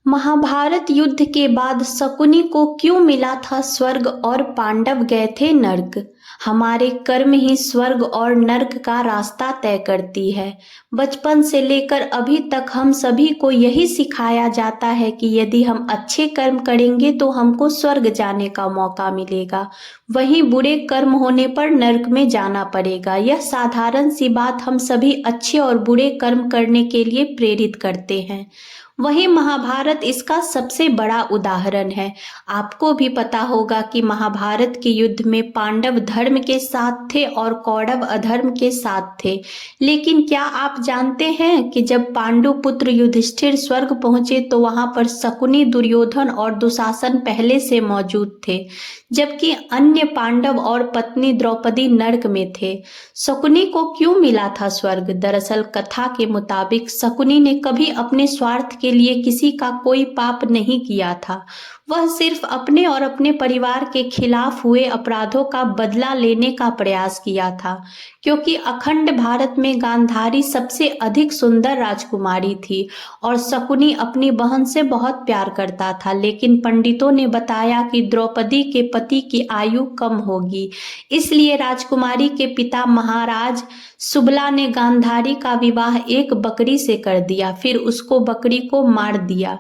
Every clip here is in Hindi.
महाभारत युद्ध के बाद शकुनी को क्यों मिला था स्वर्ग और पांडव गए थे नर्क। हमारे कर्म ही स्वर्ग और नर्क का रास्ता तय करती है। बचपन से लेकर अभी तक हम सभी को यही सिखाया जाता है कि यदि हम अच्छे कर्म करेंगे तो हमको स्वर्ग जाने का मौका मिलेगा, वहीं बुरे कर्म होने पर नर्क में जाना पड़ेगा। यह साधारण सी बात हम सभी अच्छे और बुरे कर्म करने के लिए प्रेरित करते हैं। वहीं महाभारत इसका सबसे बड़ा उदाहरण है। आपको भी पता होगा कि महाभारत के युद्ध में पांडव धर्म के साथ थे और कौरव अधर्म के साथ थे। लेकिन क्या आप जानते हैं कि जब पांडु पुत्र युधिष्ठिर स्वर्ग पहुंचे तो वहां पर शकुनी, दुर्योधन और दुशासन पहले से मौजूद थे, जबकि अन्य पांडव और पत्नी द्रौपदी नर्क में थे। शकुनी को क्यों मिला था स्वर्ग? दरअसल कथा के मुताबिक शकुनी ने कभी अपने स्वार्थ के लिए किसी का कोई पाप नहीं किया था। वह सिर्फ अपने और अपने परिवार के खिलाफ हुए अपराधों का बदला लेने का प्रयास किया था, क्योंकि अखंड भारत में गांधारी सबसे अधिक सुंदर राजकुमारी थी और शकुनी अपनी बहन से बहुत प्यार करता था। लेकिन पंडितों ने बताया कि द्रौपदी के पति की आयु कम होगी, इसलिए राजकुमारी के पिता महाराज सुबला ने गांधारी का विवाह एक बकरी से कर दिया, फिर उसको बकरी को मार दिया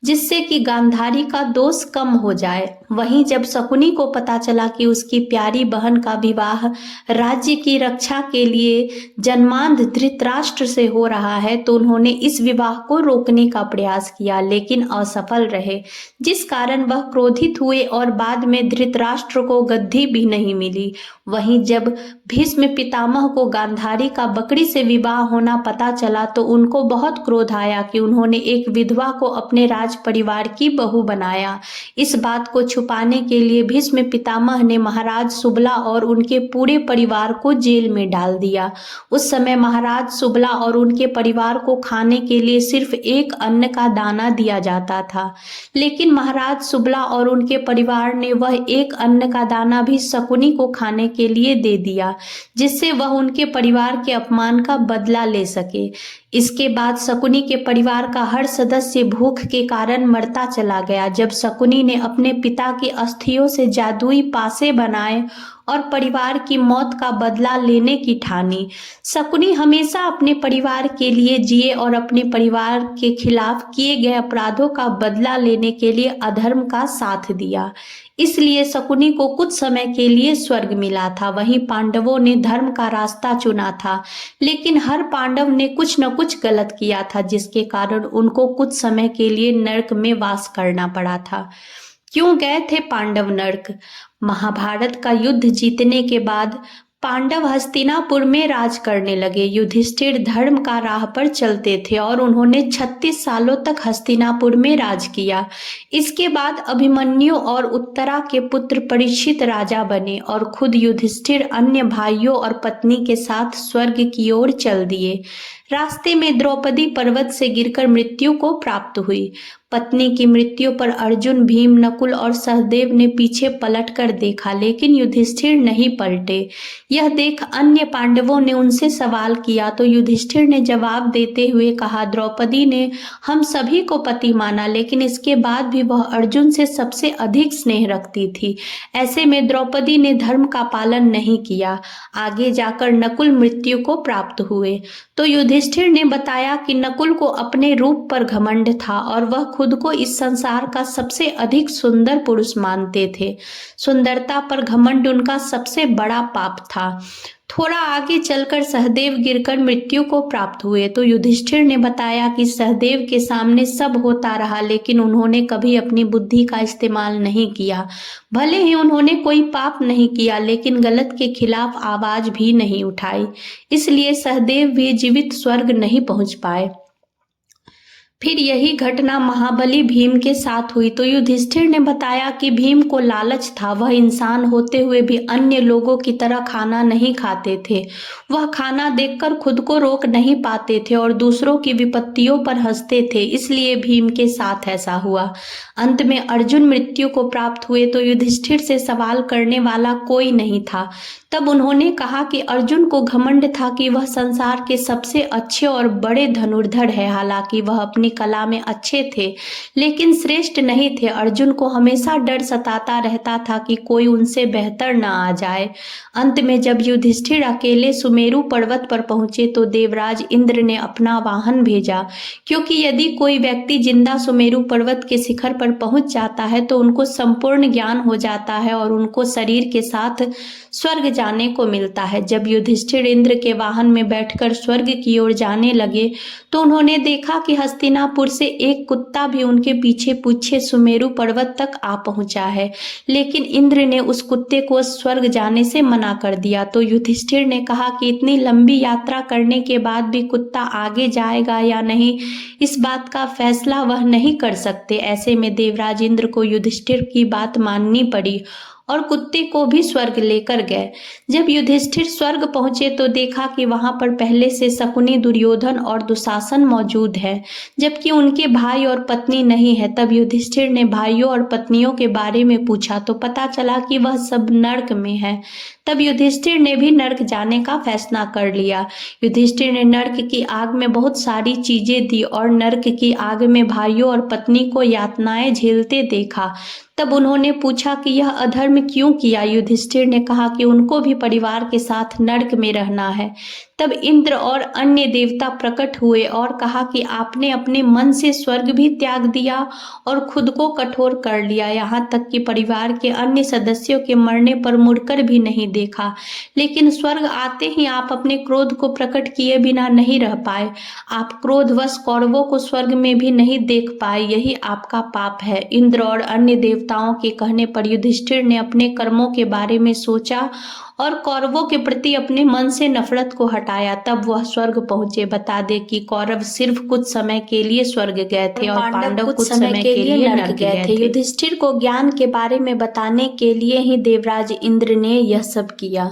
जिससे कि गांधारी का दोष कम हो जाए। वहीं जब शकुनी को पता चला कि उसकी प्यारी बहन का विवाह राज्य की रक्षा के लिए जन्मांध धृतराष्ट्र से हो रहा है तो उन्होंने इस विवाह को रोकने का प्रयास किया, लेकिन असफल रहे, जिस कारण वह क्रोधित हुए और बाद में धृतराष्ट्र को गद्दी भी नहीं मिली। वहीं जब भीष्म पितामह को गांधारी का बकरी से विवाह होना पता चला तो उनको बहुत क्रोध आया कि उन्होंने एक विधवा को अपने राज परिवार की बहू बनाया। इस बात को छुपाने के लिए भीष्म पितामह ने महाराज सुबला और उनके पूरे परिवार को जेल में डाल दिया। उस समय महाराज सुबला और उनके परिवार को खाने के लिए सिर्फ एक अन्न का दाना दिया जाता था, लेकिन महाराज सुबला और उनके परिवार ने वह एक अन्न का दाना भी शकुनी को खाने के लिए दे दिया, जिससे वह उनके परिवार के अपमान का बदला ले सके। इसके बाद शकुनी के परिवार का हर सदस्य भूख के कारण मरता चला गया। जब शकुनी ने अपने पिता की अस्थियों से जादुई पासे बनाए और परिवार की मौत का बदला लेने की ठानी। शकुनी हमेशा अपने परिवार के लिए जिए और अपने परिवार के खिलाफ किए गए अपराधों का बदला लेने के लिए अधर्म का साथ दिया, इसलिए शकुनी को कुछ समय के लिए स्वर्ग मिला था। वहीं पांडवों ने धर्म का रास्ता चुना था, लेकिन हर पांडव ने कुछ न कुछ गलत किया था, जिसके कारण उनको कुछ समय के लिए नर्क में वास करना पड़ा था। क्यों गए थे पांडव नर्क? महाभारत का युद्ध जीतने के बाद पांडव हस्तिनापुर में राज करने लगे। युधिष्ठिर धर्म का राह पर चलते थे और उन्होंने 36 सालों तक हस्तिनापुर में राज किया। इसके बाद अभिमन्यु और उत्तरा के पुत्र परीक्षित राजा बने और खुद युधिष्ठिर अन्य भाइयों और पत्नी के साथ स्वर्ग की ओर चल दिए। रास्ते में द्रौपदी पर्वत से गिरकर मृत्यु को प्राप्त हुई। पत्नी की मृत्यु पर अर्जुन, भीम, नकुल और सहदेव ने पीछे पलटकर देखा, लेकिन युधिष्ठिर नहीं पलटे। यह देख अन्य पांडवों ने उनसे सवाल किया तो युधिष्ठिर ने जवाब देते हुए कहा, द्रौपदी ने हम सभी को पति माना, लेकिन इसके बाद भी वह अर्जुन से सबसे अधिक स्नेह रखती थी। ऐसे में द्रौपदी ने धर्म का पालन नहीं किया। आगे जाकर नकुल मृत्यु को प्राप्त हुए तो युधिष्ठिर ने बताया कि नकुल को अपने रूप पर घमंड था और वह खुद को इस संसार का सबसे अधिक सुंदर पुरुष मानते थे। सुंदरता पर घमंड उनका सबसे बड़ा पाप था। थोड़ा आगे चलकर सहदेव गिरकर मृत्यु को प्राप्त हुए तो युधिष्ठिर ने बताया कि सहदेव के सामने सब होता रहा, लेकिन उन्होंने कभी अपनी बुद्धि का इस्तेमाल नहीं किया। भले ही उन्होंने कोई पाप नहीं किया, लेकिन गलत के खिलाफ आवाज भी नहीं उठाई, इसलिए सहदेव भी जीवित स्वर्ग नहीं पहुंच पाए। फिर यही घटना महाबली भीम के साथ हुई तो युधिष्ठिर ने बताया कि भीम को लालच था। वह इंसान होते हुए भी अन्य लोगों की तरह खाना नहीं खाते थे। वह खाना देखकर खुद को रोक नहीं पाते थे और दूसरों की विपत्तियों पर हंसते थे, इसलिए भीम के साथ ऐसा हुआ। अंत में अर्जुन मृत्यु को प्राप्त हुए तो युधिष्ठिर से सवाल करने वाला कोई नहीं था। तब उन्होंने कहा कि अर्जुन को घमंड था कि वह संसार के सबसे अच्छे और बड़े धनुर्धर है। हालांकि वह अपनी कला में अच्छे थे, लेकिन श्रेष्ठ नहीं थे। अर्जुन को हमेशा डर सताता रहता था कि कोई उनसे बेहतर न आ जाए। अंत में जब युधिष्ठिर अकेले सुमेरु पर्वत पर पहुंचे तो देवराज इंद्र ने अपना वाहन भेजा, क्योंकि यदि कोई व्यक्ति जिंदा सुमेरु पर्वत के शिखर पर पहुंच जाता है तो उनको संपूर्ण ज्ञान हो जाता है और उनको शरीर के साथ स्वर्ग जाने को मिलता है। जब युधिष्ठिर इंद्र के वाहन में बैठकर स्वर्ग की ओर जाने लगे तो उन्होंने देखा कि हस्तिनापुर से एक कुत्ता भी उनके पीछे पीछे सुमेरु पर्वत तक आ पहुंचा है, लेकिन इंद्र ने उस कुत्ते को स्वर्ग जाने से मना कर दिया। तो युधिष्ठिर ने कहा कि इतनी लंबी यात्रा करने के बाद भी कुत्ता आगे जाएगा या नहीं, इस बात का फैसला वह नहीं कर सकते। ऐसे में देवराज इंद्र को युधिष्ठिर की बात माननी पड़ी और कुत्ते को भी स्वर्ग लेकर गए। जब युधिष्ठिर स्वर्ग पहुंचे तो देखा कि वहां पर पहले से शकुनी, दुर्योधन और दुशासन मौजूद है, जबकि उनके भाई और पत्नी नहीं है। तब युधिष्ठिर ने भाइयों और पत्नियों के बारे में पूछा तो पता चला कि वह सब नरक में है। तब युधिष्ठिर ने भी नरक जाने का फैसला कर लिया। युधिष्ठिर ने नरक की आग में बहुत सारी चीजें दी और नरक की आग में भाइयों और पत्नी को यातनाएं झेलते देखा। तब उन्होंने पूछा कि यह अधर्म क्यों किया। युधिष्ठिर ने कहा कि उनको भी परिवार के साथ नरक में रहना है। तब इंद्र और अन्य देवता प्रकट हुए और कहा कि आपने अपने मन से स्वर्ग भी त्याग दिया और खुद को कठोर कर लिया, यहाँ तक कि परिवार के अन्य सदस्यों के मरने पर मुड़कर भी नहीं देखा। लेकिन स्वर्ग आते ही आप अपने क्रोध को प्रकट किए बिना नहीं रह पाए। आप क्रोधवश कौरवों को स्वर्ग में भी नहीं देख पाए, यही आपका पाप है। इंद्र और अन्य देवताओं के कहने पर युधिष्ठिर ने अपने कर्मों के बारे में सोचा और कौरवों के प्रति अपने मन से नफरत को हटाया। तब वह स्वर्ग पहुंचे। बता दे कि कौरव सिर्फ कुछ समय के लिए स्वर्ग गए थे और पांडव कुछ समय के लिए नरक गए थे। युधिष्ठिर को ज्ञान के बारे में बताने के लिए ही देवराज इंद्र ने यह सब किया।